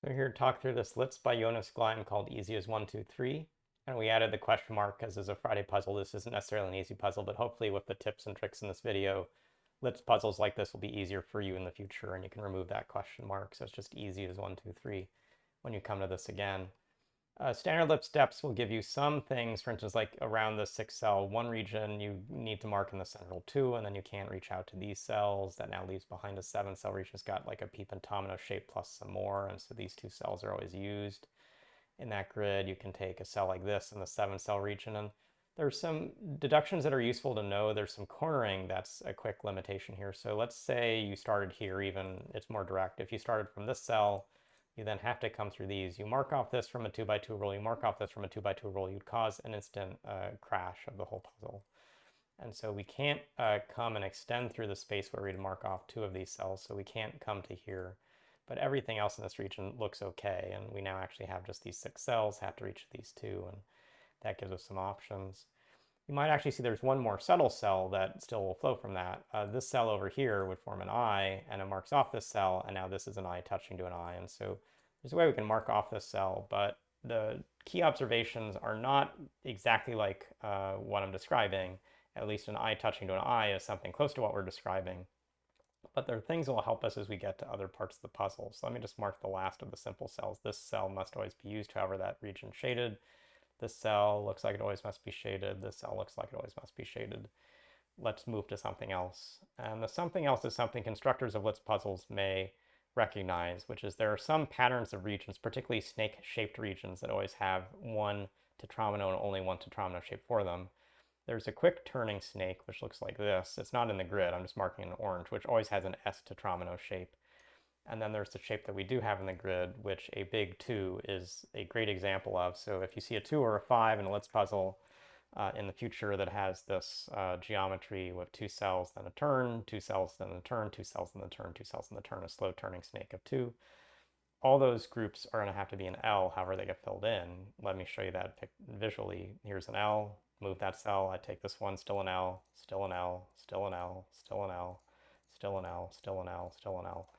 We're here to talk through this LITS by Jonas Gleim called Easy as 1, 2, 3. And we added the question mark because as a Friday puzzle, this isn't necessarily an easy puzzle, but hopefully with the tips and tricks in this video, LITS puzzles like this will be easier for you in the future and you can remove that question mark. So it's just easy as 1, 2, 3 when you come to this again. Standard LITS steps will give you some things, for instance, like around the 6 cell 1 region, you need to mark in the central 2, and then you can't reach out to these cells. That now leaves behind a 7 cell region. It's got like a peep and domino shape plus some more, and so these 2 cells are always used. In that grid, you can take a cell like this in the 7 cell region, and there's some deductions that are useful to know. There's some cornering that's a quick limitation here. So let's say you started here even, it's more direct. If you started from this cell, you then have to come through these. You mark off this from a 2x2 roll, you mark off this from a 2x2 roll, you'd cause an instant crash of the whole puzzle. And so we can't come and extend through the space where we'd mark off 2 of these cells, so we can't come to here. But everything else in this region looks okay, and we now actually have just these 6 cells, have to reach these 2, and that gives us some options. You might actually see there's one more subtle cell that still will flow from that. This cell over here would form an eye, and it marks off this cell, and now this is an eye touching to an eye. And so there's a way we can mark off this cell, but the key observations are not exactly like what I'm describing. At least an eye touching to an eye is something close to what we're describing. But there are things that will help us as we get to other parts of the puzzle. So let me just mark the last of the simple cells. This cell must always be used, however that region shaded. This cell looks like it always must be shaded. This cell looks like it always must be shaded. Let's move to something else. And the something else is something constructors of LITS puzzles may recognize, which is there are some patterns of regions, particularly snake-shaped regions, that always have one tetromino and only one tetromino shape for them. There's a quick turning snake, which looks like this. It's not in the grid, I'm just marking in orange, which always has an S tetromino shape. And then there's the shape that we do have in the grid, which a big 2 is a great example of. So if you see a 2 or a 5 in a LITS puzzle in the future that has this geometry with 2 cells, then a turn, 2 cells, then a turn, 2 cells, then a turn, 2 cells, then a turn, a slow turning snake of 2, all those groups are going to have to be an L, however they get filled in. Let me show you that visually. Here's an L, move that cell, I take this one, still an L, still an L, still an L, still an L, still an L, still an L, still an L.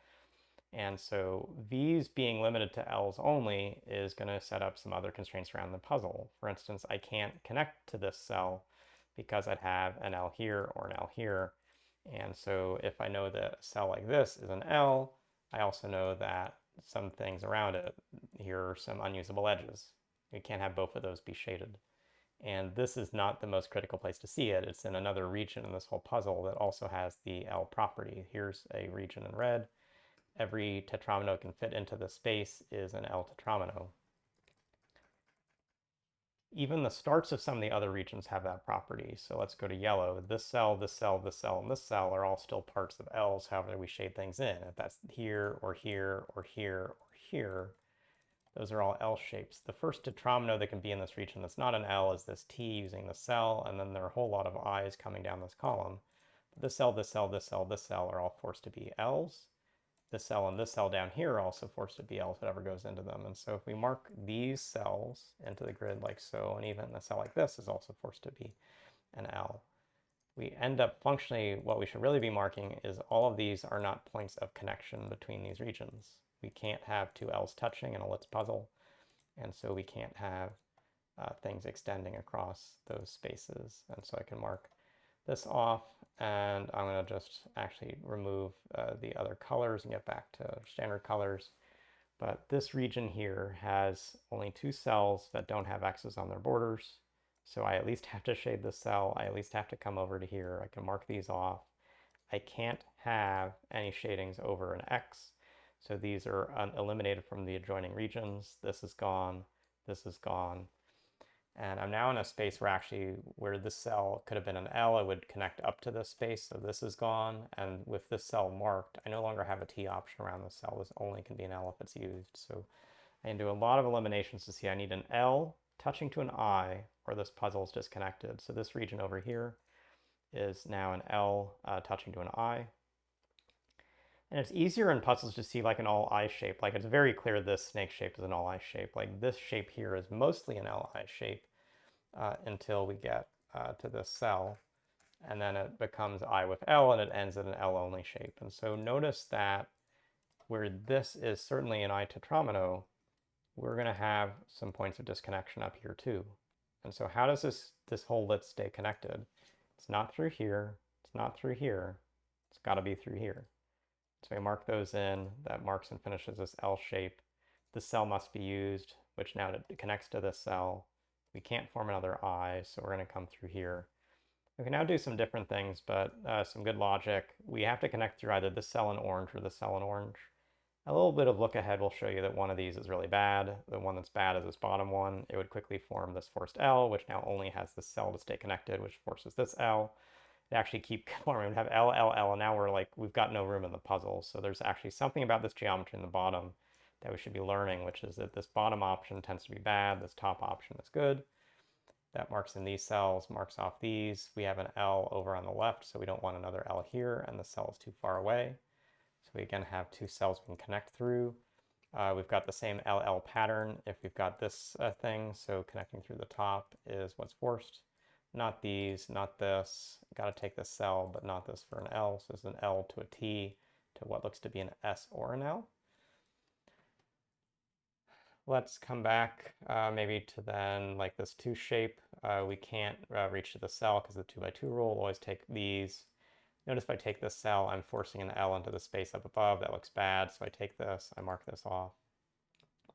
And so V's being limited to L's only is going to set up some other constraints around the puzzle. For instance, I can't connect to this cell because I'd have an L here or an L here. And so if I know that a cell like this is an L, I also know that some things around it, here are some unusable edges. We can't have both of those be shaded. And this is not the most critical place to see it. It's in another region in this whole puzzle that also has the L property. Here's a region in red. Every tetromino can fit into the space is an L tetromino. Even the starts of some of the other regions have that property. So let's go to yellow. This cell, this cell, this cell, and this cell are all still parts of L's, however we shade things in. If that's here or here or here or here, those are all L shapes. The first tetromino that can be in this region that's not an L is this T using the cell, and then there are a whole lot of I's coming down this column. But this cell, this cell, this cell, this cell are all forced to be L's. This cell and this cell down here are also forced to be L's, whatever goes into them. And so if we mark these cells into the grid like so, and even a cell like this is also forced to be an L, we end up functionally, what we should really be marking is all of these are not points of connection between these regions. We can't have 2 L's touching in a LITS puzzle, and so we can't have things extending across those spaces. And so I can mark this off, and I'm going to just actually remove the other colors and get back to standard colors. But this region here has only 2 cells that don't have X's on their borders. So I at least have to shade this cell. I at least have to come over to here. I can mark these off. I can't have any shadings over an X. So these are eliminated from the adjoining regions. This is gone. This is gone. And I'm now in a space where this cell could have been an L, it would connect up to this space, so this is gone. And with this cell marked, I no longer have a T option around the cell. This only can be an L if it's used. So I can do a lot of eliminations to see I need an L touching to an I, or this puzzle is disconnected. So this region over here is now an L touching to an I. And it's easier in puzzles to see like an all eye shape. Like it's very clear this snake shape is an all eye shape. Like this shape here is mostly an L eye shape until we get to this cell. And then it becomes I with L and it ends in an L only shape. And so notice that where this is certainly an I tetromino, we're going to have some points of disconnection up here too. And so how does this whole LITS stay connected? It's not through here, it's not through here, it's got to be through here. So we mark those in, that marks and finishes this L shape. The cell must be used, which now connects to this cell. We can't form another I, so we're going to come through here. We can now do some different things, but some good logic. We have to connect through either this cell in orange or this cell in orange. A little bit of look ahead will show you that one of these is really bad. The one that's bad is this bottom one. It would quickly form this forced L, which now only has this cell to stay connected, which forces this L. It actually keep forming. We'd have L, L, L, and now we've got no room in the puzzle. So there's actually something about this geometry in the bottom that we should be learning, which is that this bottom option tends to be bad, this top option is good. That marks in these cells, marks off these. We have an L over on the left, so we don't want another L here, and the cell is too far away. So we again have two cells we can connect through. We've got the same LL pattern if we've got this thing, so connecting through the top is what's forced. Not these, not this. Got to take this cell, but not this for an L. So this is an L to a T to what looks to be an S or an L. Let's come back maybe to then like this 2 shape. We can't reach to the cell because of the 2 by 2 rule. We'll always take these. Notice if I take this cell, I'm forcing an L into the space up above. That looks bad. So I take this, I mark this off.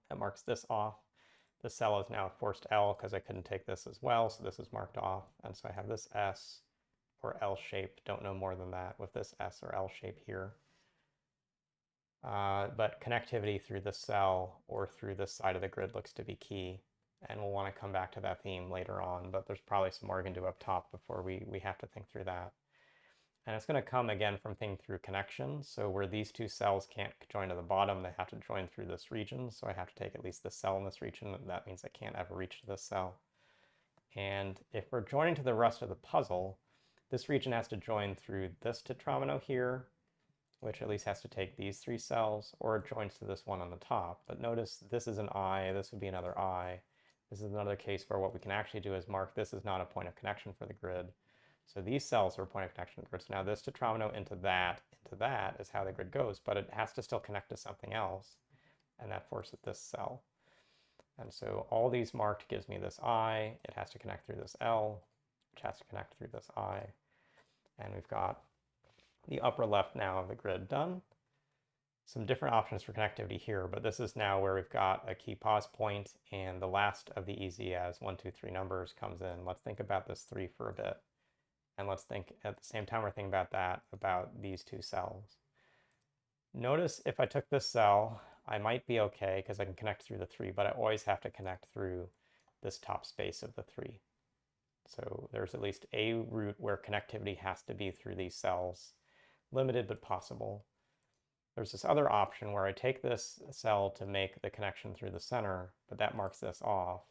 That marks this off. The cell is now a forced L because I couldn't take this as well. So this is marked off. And so I have this S or L shape. Don't know more than that with this S or L shape here. But connectivity through the cell or through this side of the grid looks to be key. And we'll want to come back to that theme later on, but there's probably some more we can do up top before we have to think through that. And it's going to come again from thinking through connections. So where these two cells can't join to the bottom, they have to join through this region. So I have to take at least this cell in this region, and that means I can't ever reach to this cell. And if we're joining to the rest of the puzzle, this region has to join through this tetromino here, which at least has to take these 3 cells, or it joins to this one on the top. But notice this is an I, this would be another I. This is another case where what we can actually do is mark this is not a point of connection for the grid. So these cells are a point of connection to the grid. So now this tetromino into that is how the grid goes, but it has to still connect to something else, and that forces this cell. And so all these marked gives me this I. It has to connect through this L, which has to connect through this I. And we've got the upper left now of the grid done. Some different options for connectivity here, but this is now where we've got a key pause point, and the last of the easy as 1, 2, 3 numbers comes in. Let's think about this 3 for a bit. And let's think at the same time we're thinking about that, about these 2 cells. Notice if I took this cell, I might be okay because I can connect through the 3, but I always have to connect through this top space of the 3. So there's at least a route where connectivity has to be through these cells. Limited but possible. There's this other option where I take this cell to make the connection through the center, but that marks this off.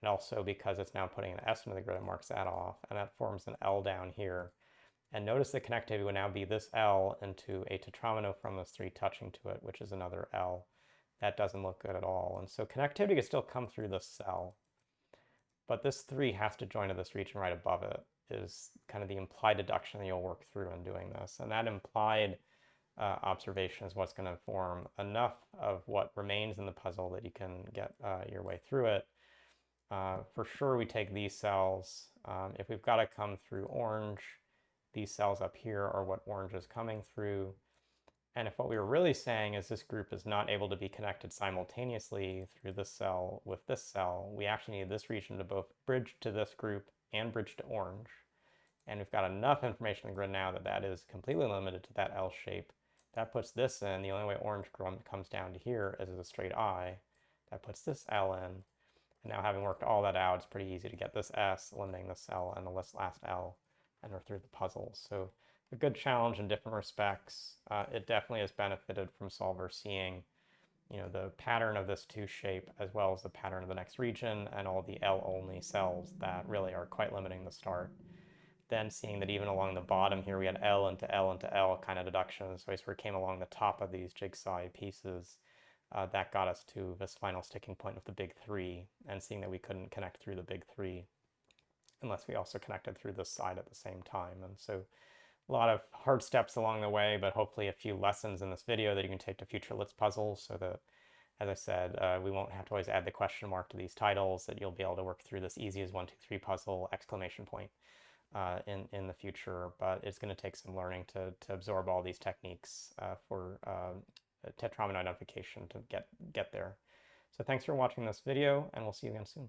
And also because it's now putting an S into the grid, it marks that off, and that forms an L down here. And notice the connectivity would now be this L into a tetromino from this 3 touching to it, which is another L. That doesn't look good at all. And so connectivity can still come through this cell, but this 3 has to join to this region right above it, is kind of the implied deduction that you'll work through in doing this. And that implied observation is what's going to form enough of what remains in the puzzle that you can get your way through it. For sure, we take these cells. If we've got to come through orange, these cells up here are what orange is coming through. And if what we were really saying is this group is not able to be connected simultaneously through this cell with this cell, we actually need this region to both bridge to this group and bridge to orange. And we've got enough information in the grid now that that is completely limited to that L shape. That puts this in. The only way orange comes down to here is as a straight I. That puts this L in. And now having worked all that out, it's pretty easy to get this S, eliminating the cell, and the last L, and we're through the puzzle. So a good challenge in different respects. It definitely has benefited from Solver seeing, the pattern of this 2 shape as well as the pattern of the next region and all the L-only cells that really are quite limiting the start. Then seeing that even along the bottom here we had L into L into L kind of deductions, so we sort of came along the top of these jigsaw pieces. That got us to this final sticking point of the big 3, and seeing that we couldn't connect through the big 3 unless we also connected through this side at the same time. And so a lot of hard steps along the way, but hopefully a few lessons in this video that you can take to future LITS puzzles, so that, as I said, we won't have to always add the question mark to these titles, that you'll be able to work through this easy as 1, 2, 3 puzzle, exclamation point, in the future. But it's going to take some learning to absorb all these techniques for tetramer identification to get there. So thanks for watching this video, and we'll see you again soon.